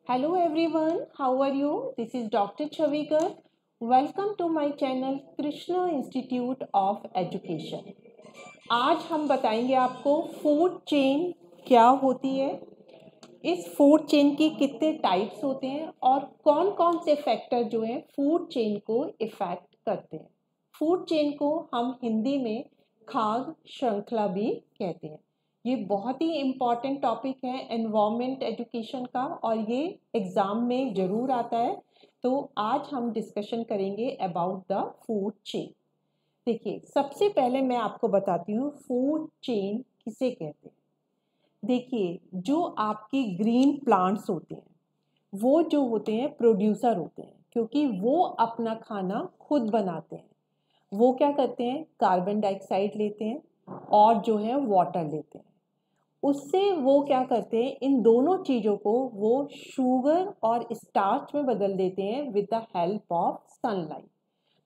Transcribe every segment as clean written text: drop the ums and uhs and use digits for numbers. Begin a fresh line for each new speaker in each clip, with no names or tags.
Hello everyone, how are you? This is Dr. Chavikar. Welcome to my channel Krishna Institute of Education. आज हम बताएंगे आपको food chain क्या होती है, इस फूड चेन की कितने टाइप्स होते हैं और कौन कौन से फैक्टर जो हैं फूड चेन को इफेक्ट करते हैं। फूड चेन को हम हिंदी में खाद्य श्रृंखला भी कहते हैं। ये बहुत ही इम्पॉर्टेंट टॉपिक है एनवायरमेंट एजुकेशन का और ये एग्ज़ाम में ज़रूर आता है। तो आज हम डिस्कशन करेंगे अबाउट द फूड चेन। देखिए, सबसे पहले मैं आपको बताती हूँ फूड चेन किसे कहते हैं। देखिए, जो आपकी ग्रीन प्लांट्स होते हैं वो जो होते हैं प्रोड्यूसर होते हैं, क्योंकि वो अपना खाना खुद बनाते हैं। वो क्या करते हैं, कार्बन डाइऑक्साइड लेते हैं और जो है वाटर लेते हैं। उससे वो क्या करते हैं, इन दोनों चीज़ों को वो शुगर और स्टार्च में बदल देते हैं with the help of sunlight.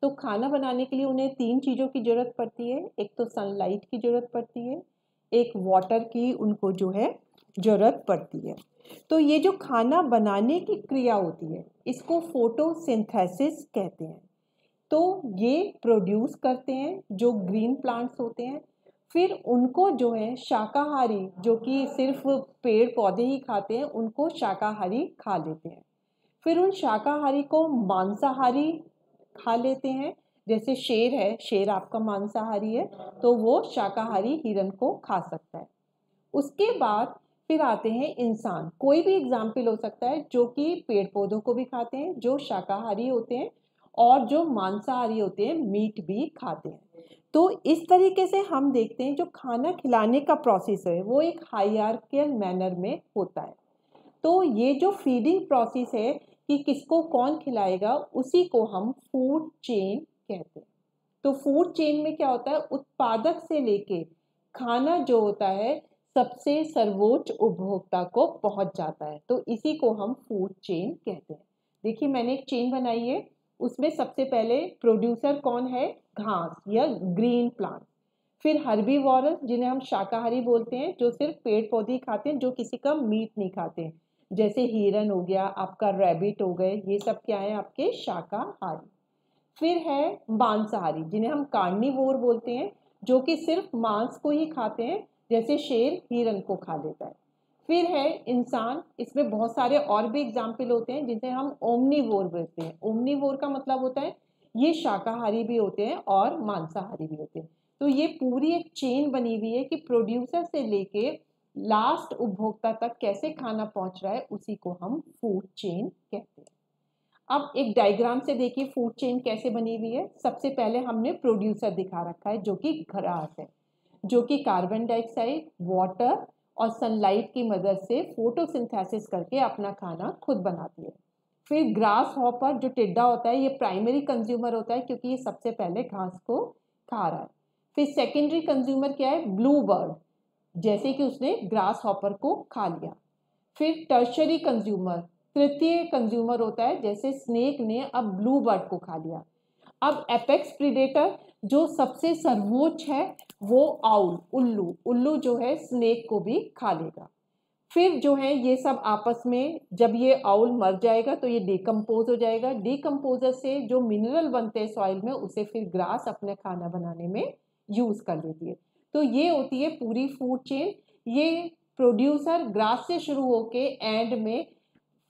तो खाना बनाने के लिए उन्हें तीन चीज़ों की ज़रूरत पड़ती है। एक तो सनलाइट की ज़रूरत पड़ती है, एक वाटर की उनको जो है ज़रूरत पड़ती है। तो ये जो खाना बनाने की क्रिया होती है इसको फोटोसिंथेसिस कहते हैं। तो ये प्रोड्यूस करते हैं जो ग्रीन प्लांट्स होते हैं। फिर उनको जो है शाकाहारी, जो कि सिर्फ पेड़ पौधे ही खाते हैं, उनको शाकाहारी खा लेते हैं। फिर उन शाकाहारी को मांसाहारी खा लेते हैं। जैसे शेर है, शेर आपका मांसाहारी है तो वो शाकाहारी हिरन को खा सकता है। उसके बाद फिर आते हैं इंसान। कोई भी एग्जाम्पल हो सकता है जो कि पेड़ पौधों को भी खाते हैं, जो शाकाहारी होते हैं, और जो मांसाहारी होते हैं, मीट भी खाते हैं। तो इस तरीके से हम देखते हैं जो खाना खिलाने का प्रोसेस है वो एक हायरार्कियल मैनर में होता है। तो ये जो फीडिंग प्रोसेस है कि किसको कौन खिलाएगा, उसी को हम फूड चेन कहते हैं। तो फूड चेन में क्या होता है, उत्पादक से लेके खाना जो होता है सबसे सर्वोच्च उपभोक्ता को पहुंच जाता है। तो इसी को हम फूड चेन कहते हैं। देखिए, मैंने एक चेन बनाई है। उसमें सबसे पहले प्रोड्यूसर कौन है, घास या ग्रीन प्लांट। फिर हर्बीवोरस जिन्हें हम शाकाहारी बोलते हैं, जो सिर्फ पेड़ पौधे खाते हैं, जो किसी का मीट नहीं खाते हैं, जैसे हिरन हो गया, आपका रैबिट हो गए, ये सब क्या है, आपके शाकाहारी। फिर है मांसाहारी जिन्हें हम कार्निवोर बोलते हैं, जो कि सिर्फ मांस को ही खाते हैं, जैसे शेर हिरन को खा लेता है। फिर है इंसान। इसमें बहुत सारे और भी एग्जाम्पल होते हैं जिसे हम ओमनीवोर बोलते हैं। ओमनीवोर का मतलब होता है ये शाकाहारी भी होते हैं और मांसाहारी भी होते हैं। तो ये पूरी एक चेन बनी हुई है कि प्रोड्यूसर से लेके लास्ट उपभोक्ता तक कैसे खाना पहुंच रहा है, उसी को हम फूड चेन कहते हैं। अब एक डायग्राम से देखिए फूड चेन कैसे बनी हुई है। सबसे पहले हमने प्रोड्यूसर दिखा रखा है जो कि घास है, जो कि कार्बन डाइऑक्साइड, वाटर और सनलाइट की मदद से फोटोसिंथेसिस करके अपना खाना खुद बनाती है। फिर ग्रास हॉपर जो टिड्डा होता है, ये प्राइमरी कंज्यूमर होता है क्योंकि ये सबसे पहले घास को खा रहा है। फिर सेकेंडरी कंज्यूमर क्या है, ब्लू बर्ड, जैसे कि उसने ग्रास हॉपर को खा लिया। फिर टर्शरी कंज्यूमर, तृतीय कंज्यूमर होता है, जैसे स्नेक ने अब ब्लू बर्ड को खा लिया। अब एपेक्स प्रीडेटर जो सबसे सर्वोच्च है वो आउल, उल्लू। उल्लू जो है स्नेक को भी खा लेगा। फिर जो है ये सब आपस में, जब ये आउल मर जाएगा तो ये डिकम्पोज हो जाएगा। डिकम्पोजर से जो मिनरल बनते हैं सॉइल में, उसे फिर ग्रास अपने खाना बनाने में यूज कर लेती है। तो ये होती है पूरी फूड चेन। ये प्रोड्यूसर ग्रास से शुरू होके एंड में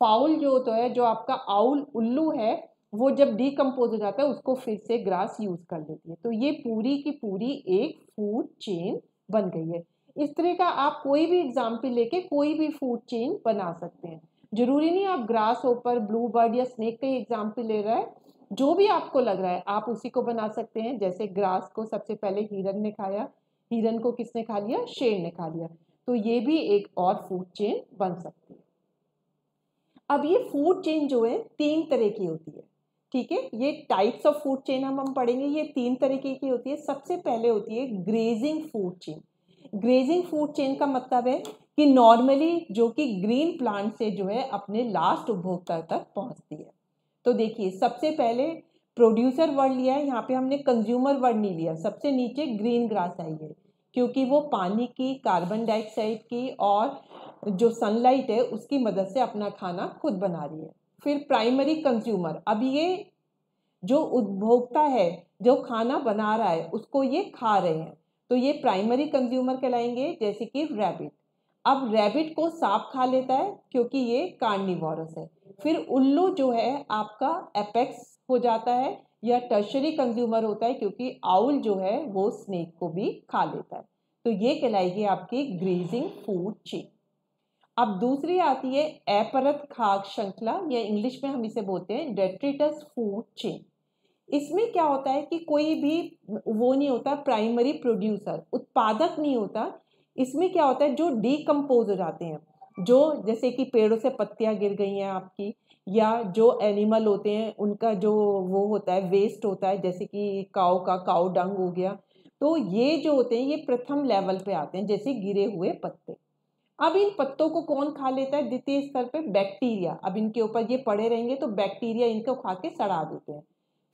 फाउल जो होता है, जो आपका आउल उल्लू है, वो जब डिकम्पोज हो जाता है उसको फिर से ग्रास यूज कर लेती है। तो ये पूरी की पूरी एक फूड चेन बन गई है। इस तरह का आप कोई भी एग्जाम्पल लेके कोई भी फूड चेन बना सकते हैं। जरूरी नहीं आप ग्रास होपर, ब्लू बर्ड या स्नेक का ही एग्जाम्पल ले रहा है, जो भी आपको लग रहा है आप उसी को बना सकते हैं। जैसे ग्रास को सबसे पहले हिरन ने खाया, हिरन को किसने खा लिया, शेर ने खा लिया। तो ये भी एक और फूड चेन बन सकती है। अब ये फूड चेन जो है तीन तरह की होती है, ठीक है। ये टाइप्स ऑफ फूड चेन हम पढ़ेंगे, ये तीन तरीके की होती है। सबसे पहले होती है grazing food chain. Grazing food chain का मतलब है कि नॉर्मली जो कि ग्रीन प्लांट से जो है अपने लास्ट उपभोक्ता तक पहुंचती है। तो देखिए, सबसे पहले प्रोड्यूसर वर्ड लिया है, यहाँ पे हमने कंज्यूमर वर्ड नहीं लिया। सबसे नीचे ग्रीन ग्रास आई है क्योंकि वो पानी की, कार्बन डाइऑक्साइड की और जो सनलाइट है उसकी मदद से अपना खाना खुद बना रही है। फिर प्राइमरी कंज्यूमर, अब ये जो उपभोक्ता है जो खाना बना रहा है उसको ये खा रहे हैं, तो ये प्राइमरी कंज्यूमर कहलाएंगे, जैसे कि रैबिट। अब रैबिट को सांप खा लेता है क्योंकि ये कार्निवोरस है। फिर उल्लू जो है आपका एपेक्स हो जाता है या टर्शरी कंज्यूमर होता है, क्योंकि आउल जो है वो स्नेक को भी खा लेता है। तो ये कहलाएगी आपकी ग्रेजिंग फूड चेन। अब दूसरी आती है अपरत खाद्य श्रृंखला, या इंग्लिश में हम इसे बोलते हैं डेट्रिटस फूड चेन। इसमें क्या होता है कि कोई भी वो नहीं होता प्राइमरी प्रोड्यूसर, उत्पादक नहीं होता। इसमें क्या होता है जो डीकम्पोज हो जाते हैं, जो जैसे कि पेड़ों से पत्तियां गिर गई हैं आपकी, या जो एनिमल होते हैं उनका जो वो होता है वेस्ट होता है, जैसे कि काऊ का काऊ डंग हो गया, तो ये जो होते हैं ये प्रथम लेवल पे आते हैं, जैसे गिरे हुए पत्ते। अब इन पत्तों को कौन खा लेता है? द्वितीय स्तर पे बैक्टीरिया। अब इनके ऊपर ये पड़े रहेंगे तो बैक्टीरिया इनको खा के सड़ा देते हैं।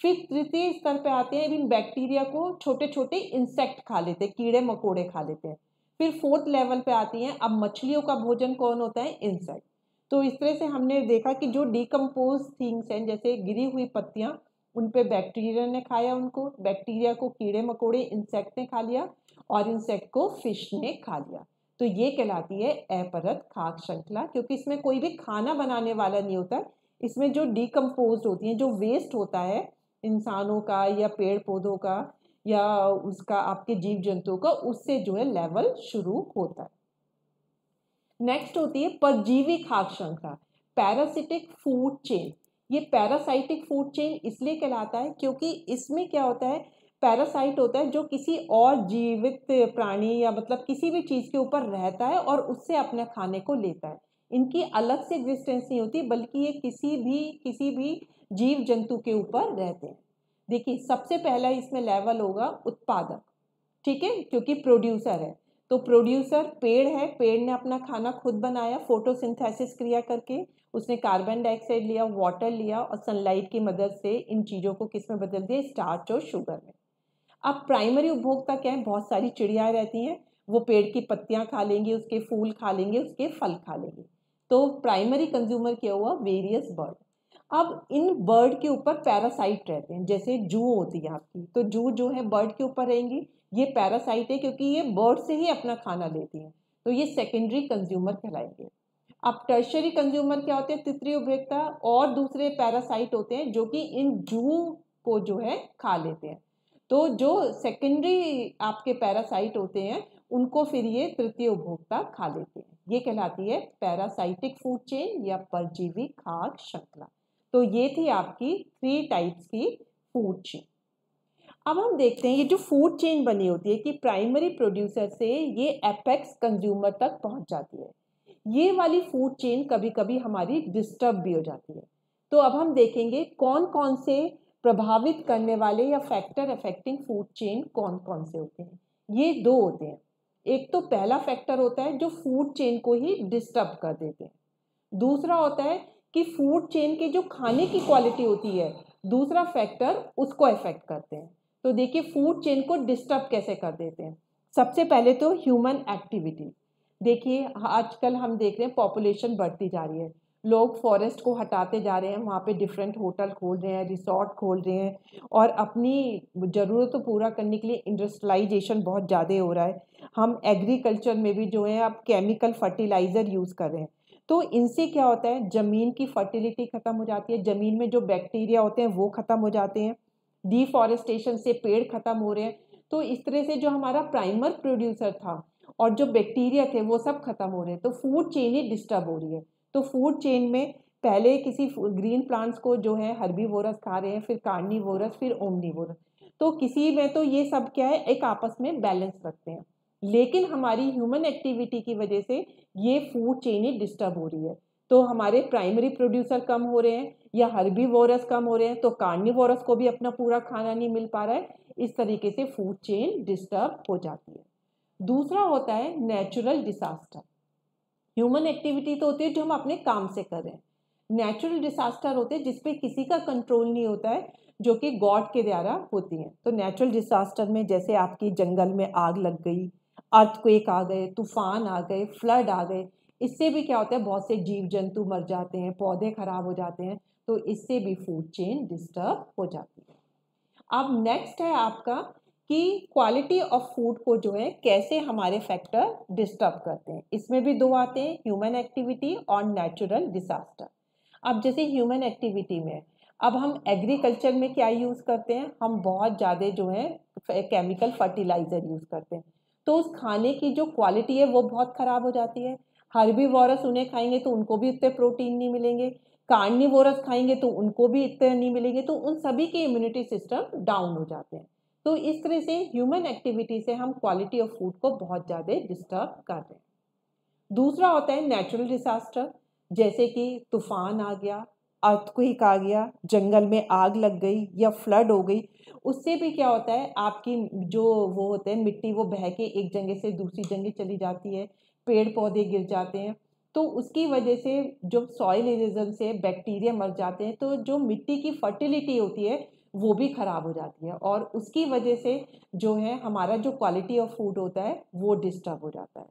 फिर तृतीय स्तर पे आते हैं, इन बैक्टीरिया को छोटे छोटे इंसेक्ट खा लेते हैं, कीड़े मकोड़े खा लेते हैं। फिर फोर्थ लेवल पे आती हैं, अब मछलियों का भोजन कौन होता है? इंसेक्ट। तो इस तरह से हमने देखा कि जो डिकम्पोज थिंग्स हैं, जैसे गिरी हुई पत्तियां, उन पे बैक्टीरिया ने खाया, उनको बैक्टीरिया को कीड़े मकोड़े इंसेक्ट ने खा लिया, और इंसेक्ट को फिश ने खा लिया। तो ये कहलाती है अपरत खाद्य श्रृंखला, क्योंकि इसमें कोई भी खाना बनाने वाला नहीं होता। इसमें जो डिकम्पोज होती है, जो वेस्ट होता है इंसानों का या पेड़ पौधों का या उसका आपके जीव जंतुओं का, उससे जो है लेवल शुरू होता है। नेक्स्ट होती है परजीवी खाद्य श्रृंखला, पैरासिटिक फूड चेन। ये पैरासाइटिक फूड चेन इसलिए कहलाता है क्योंकि इसमें क्या होता है, पैरासाइट होता है जो किसी और जीवित प्राणी या मतलब किसी भी चीज के ऊपर रहता है और उससे अपने खाने को लेता है। इनकी अलग से एग्जिस्टेंस नहीं होती, बल्कि ये किसी भी जीव जंतु के ऊपर रहते हैं। देखिए सबसे पहला इसमें लेवल होगा उत्पादक, ठीक है, क्योंकि प्रोड्यूसर है। तो प्रोड्यूसर पेड़ है, पेड़ ने अपना खाना खुद बनाया फोटोसिंथेसिस क्रिया करके, उसने कार्बन डाइऑक्साइड लिया, वाटर लिया और सनलाइट की मदद से इन चीजों को किस में बदल दिया? स्टार्च और शुगर में। अब प्राइमरी उपभोक्ता क्या है? बहुत सारी चिड़ियाएं रहती हैं, वो पेड़ की पत्तियां खा लेंगी, उसके फूल खा लेंगे, उसके फल खा लेंगे। तो प्राइमरी कंज्यूमर क्या हुआ? Various bird. अब इन बर्ड के ऊपर पैरासाइट रहते हैं, जैसे जू होती है आपकी, तो जू जो है बर्ड के ऊपर रहेंगी, ये पैरासाइट है क्योंकि ये बर्ड से ही अपना खाना लेती हैं, तो ये सेकेंडरी कंज्यूमर कहलाएंगे। अब टर्शरी कंज्यूमर क्या होते हैं? तृतीय उपभोक्ता और दूसरे पैरासाइट होते हैं जो कि इन जू को जो है खा लेते हैं। तो जो सेकेंडरी आपके पैरासाइट होते हैं उनको फिर ये तृतीय उपभोक्ता खा लेते हैं। ये कहलाती है पैरासाइटिक फूड चेन या परजीवी खाद्य श्रृंखला। तो ये थी आपकी 3 टाइप्स की फूड चेन। अब हम देखते हैं ये जो फूड चेन बनी होती है कि प्राइमरी प्रोड्यूसर से ये एपेक्स कंज्यूमर तक पहुंच जाती है। ये वाली फूड चेन कभी कभी हमारी डिस्टर्ब भी हो जाती है। तो अब हम देखेंगे कौन कौन से प्रभावित करने वाले या फैक्टर अफेक्टिंग फूड चेन कौन कौन से होते हैं। ये 2 होते हैं। एक तो पहला फैक्टर होता है जो फूड चेन को ही डिस्टर्ब कर देते हैं। दूसरा होता है कि फूड चेन की जो खाने की क्वालिटी होती है, दूसरा फैक्टर उसको अफेक्ट करते हैं। तो देखिए फूड चेन को डिस्टर्ब कैसे कर देते हैं। सबसे पहले तो ह्यूमन एक्टिविटी। देखिए आजकल हम देख रहे हैं पॉपुलेशन बढ़ती जा रही है, लोग फॉरेस्ट को हटाते जा रहे हैं, वहाँ पे डिफरेंट होटल खोल रहे हैं, रिसोर्ट खोल रहे हैं, और अपनी ज़रूरत को पूरा करने के लिए इंडस्ट्रियलाइजेशन बहुत ज़्यादा हो रहा है। हम एग्रीकल्चर में भी जो है अब केमिकल फर्टिलाइज़र यूज़ कर रहे हैं। तो इनसे क्या होता है, ज़मीन की फर्टिलिटी ख़त्म हो जाती है, ज़मीन में जो बैक्टीरिया होते हैं वो ख़त्म हो जाते हैं, डिफॉरेस्टेशन से पेड़ ख़त्म हो रहे हैं। तो इस तरह से जो हमारा प्राइमर प्रोड्यूसर था और जो बैक्टीरिया थे वो सब खत्म हो रहे हैं, तो फूड चेन ही डिस्टर्ब हो रही है। तो फूड चेन में पहले किसी ग्रीन प्लांट्स को जो है हर्बीवोरस खा रहे हैं, फिर कार्निवोरस, फिर ओमनीवोरस। तो किसी में तो ये सब क्या है, एक आपस में बैलेंस रखते हैं, लेकिन हमारी ह्यूमन एक्टिविटी की वजह से ये फूड चेन ही डिस्टर्ब हो रही है। तो हमारे प्राइमरी प्रोड्यूसर कम हो रहे हैं या हर्बीवोरस कम हो रहे हैं, तो कार्निवोरस को भी अपना पूरा खाना नहीं मिल पा रहा है। इस तरीके से फूड चेन डिस्टर्ब हो जाती है। दूसरा होता है नेचुरल डिसास्टर। ह्यूमन एक्टिविटी तो होती है जो हम अपने काम से कर रहे हैं, नेचुरल डिसास्टर होते हैं जिसपे किसी का कंट्रोल नहीं होता है, जो कि गॉड के द्वारा होती हैं। तो नेचुरल डिसास्टर में जैसे आपकी जंगल में आग लग गई, अर्थक्वेक आ गए, तूफान आ गए, फ्लड आ गए, इससे भी क्या होता है, बहुत से जीव जंतु मर जाते हैं, पौधे खराब हो जाते हैं, तो इससे भी फूड चेन डिस्टर्ब हो जाती है। अब नेक्स्ट है आपका कि क्वालिटी ऑफ फूड को जो है कैसे हमारे फैक्टर डिस्टर्ब करते हैं। इसमें भी दो आते हैं, ह्यूमन एक्टिविटी और नेचुरल डिसास्टर। अब जैसे ह्यूमन एक्टिविटी में अब हम एग्रीकल्चर में क्या यूज़ करते हैं, हम बहुत ज़्यादा जो है केमिकल फर्टिलाइज़र यूज़ करते हैं, तो उस खाने की जो क्वालिटी है वो बहुत ख़राब हो जाती है। हर्बीवोरस उन्हें खाएंगे तो उनको भी उतने प्रोटीन नहीं मिलेंगे, कार्निवोरस खाएंगे तो उनको भी इतने नहीं मिलेंगे, तो उन सभी के इम्यूनिटी सिस्टम डाउन हो जाते हैं। तो इस तरह से ह्यूमन एक्टिविटी से हम क्वालिटी ऑफ फूड को बहुत ज़्यादा डिस्टर्ब कर रहे हैं। दूसरा होता है नेचुरल डिसास्टर, जैसे कि तूफान आ गया, अर्थक्वेक आ गया, जंगल में आग लग गई या फ्लड हो गई। उससे भी क्या होता है, आपकी जो वो होते हैं मिट्टी वो बह के एक जगह से दूसरी जगह चली जाती है, पेड़ पौधे गिर जाते हैं, तो उसकी वजह से जो सॉइल इरोजन से बैक्टीरिया मर जाते हैं, तो जो मिट्टी की फर्टिलिटी होती है वो भी खराब हो जाती है, और उसकी वजह से जो है हमारा जो क्वालिटी ऑफ फूड होता है वो डिस्टर्ब हो जाता है।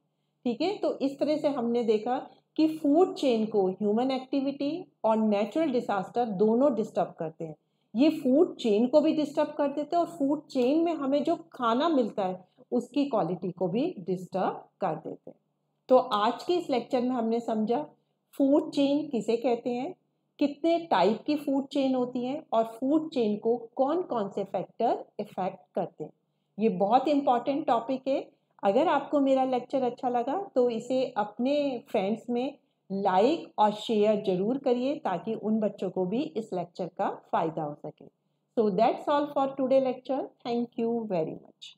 ठीक है, तो इस तरह से हमने देखा कि फूड चेन को ह्यूमन एक्टिविटी और नेचुरल डिसास्टर दोनों डिस्टर्ब करते हैं। ये फूड चेन को भी डिस्टर्ब कर देते हैं और फूड चेन में हमें जो खाना मिलता है उसकी क्वालिटी को भी डिस्टर्ब कर देते हैं। तो आज के इस लेक्चर में हमने समझा फूड चेन किसे कहते हैं, कितने टाइप की फूड चेन होती हैं, और फूड चेन को कौन कौन से फैक्टर इफेक्ट करते हैं। ये बहुत इंपॉर्टेंट टॉपिक है। अगर आपको मेरा लेक्चर अच्छा लगा तो इसे अपने फ्रेंड्स में लाइक और शेयर जरूर करिए, ताकि उन बच्चों को भी इस लेक्चर का फ़ायदा हो सके। So that's all for today lecture. Thank you very much.